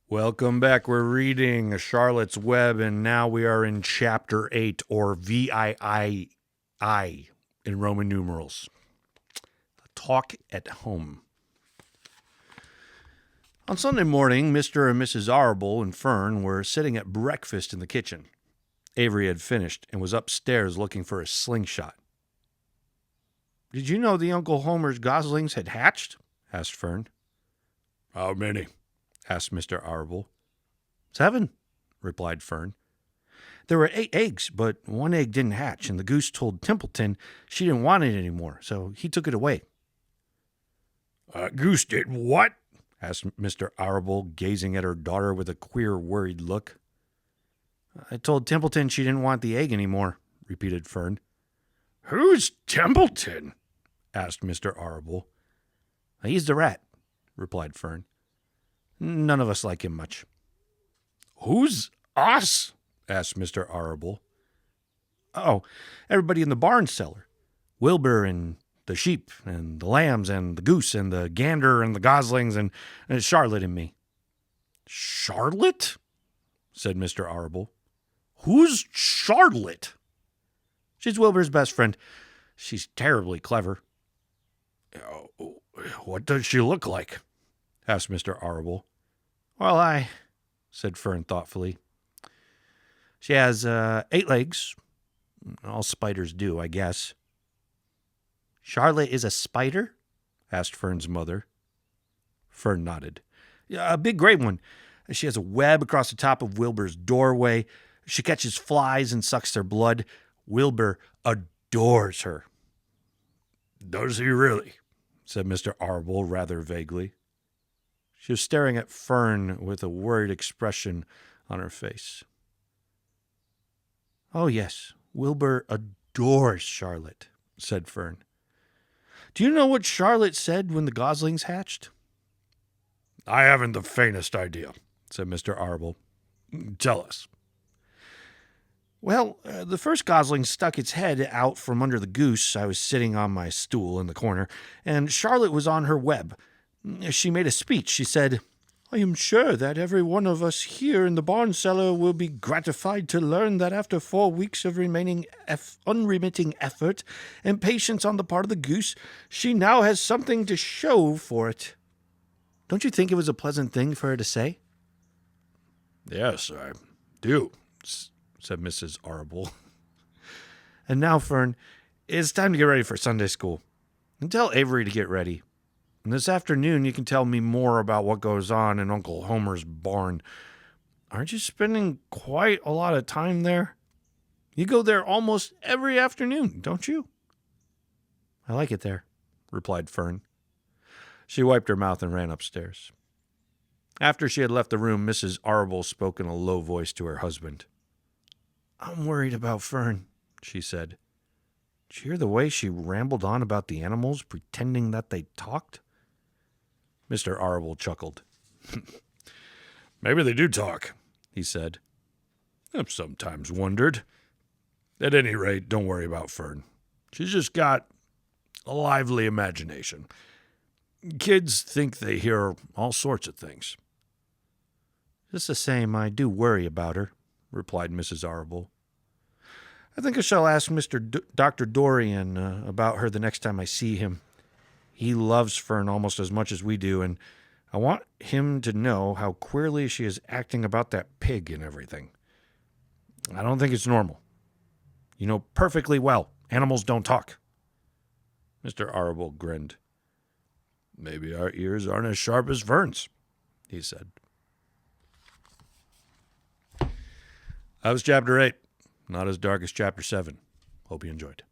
Welcome back. We're reading Charlotte's Web, and now we are in Chapter 8, or VIII in Roman numerals. Talk at home. On Sunday morning, Mr. and Mrs. Arable and Fern were sitting at breakfast in the kitchen. Avery had finished and was upstairs looking for a slingshot. "Did you know the Uncle Homer's goslings had hatched?" asked Fern. "How many?" asked Mr. Arable. "7," replied Fern. "There were 8 eggs, but one egg didn't hatch, and the goose told Templeton she didn't want it anymore, so he took it away." "Goose did what?" asked Mr. Arable, gazing at her daughter with a queer, worried look. "I told Templeton she didn't want the egg anymore," repeated Fern. "Who's Templeton?" asked Mr. Arable. "He's the rat," replied Fern. "None of us like him much." "Who's us?" asked Mr. Arable. "Oh, everybody in the barn cellar. Wilbur and the sheep and the lambs and the goose and the gander and the goslings and Charlotte and me." "Charlotte?" said Mr. Arable. "Who's Charlotte?" "She's Wilbur's best friend. She's terribly clever." "What does she look like?" asked Mr. Arable. "Well, said Fern thoughtfully. "She has 8 legs. All spiders do, I guess." "Charlotte is a spider?" asked Fern's mother. Fern nodded. "A big gray one. She has a web across the top of Wilbur's doorway. She catches flies and sucks their blood. Wilbur adores her." "Does he really?" said Mr. Arable rather vaguely. She was staring at Fern with a worried expression on her face. "Oh, yes, Wilbur adores Charlotte," said Fern. "Do you know what Charlotte said when the goslings hatched?" "I haven't the faintest idea," said Mr. Arable. "Tell us." "Well, the first gosling stuck its head out from under the goose. I was sitting on my stool in the corner, and Charlotte was on her web. She made a speech. She said, 'I am sure that every one of us here in the barn cellar will be gratified to learn that after 4 weeks of unremitting effort and patience on the part of the goose, she now has something to show for it.' Don't you think it was a pleasant thing for her to say?" "Yes, I do," said Mrs. Arable. "And now, Fern, it's time to get ready for Sunday school. And tell Avery to get ready. And this afternoon you can tell me more about what goes on in Uncle Homer's barn. Aren't you spending quite a lot of time there? You go there almost every afternoon, don't you?" "I like it there," replied Fern. She wiped her mouth and ran upstairs. After she had left the room, Mrs. Arable spoke in a low voice to her husband. "I'm worried about Fern," she said. "Did you hear the way she rambled on about the animals, pretending that they talked?" Mr. Arable chuckled. "Maybe they do talk," he said. "I've sometimes wondered. At any rate, don't worry about Fern. She's just got a lively imagination. Kids think they hear all sorts of things." "Just the same, I do worry about her," replied Mrs. Arable. "I think I shall ask Dr. Dorian about her the next time I see him. He loves Fern almost as much as we do, and I want him to know how queerly she is acting about that pig and everything. I don't think it's normal. You know perfectly well animals don't talk." Mr. Arable grinned. "Maybe our ears aren't as sharp as Fern's," he said. That was Chapter 8. Not as dark as Chapter 7. Hope you enjoyed.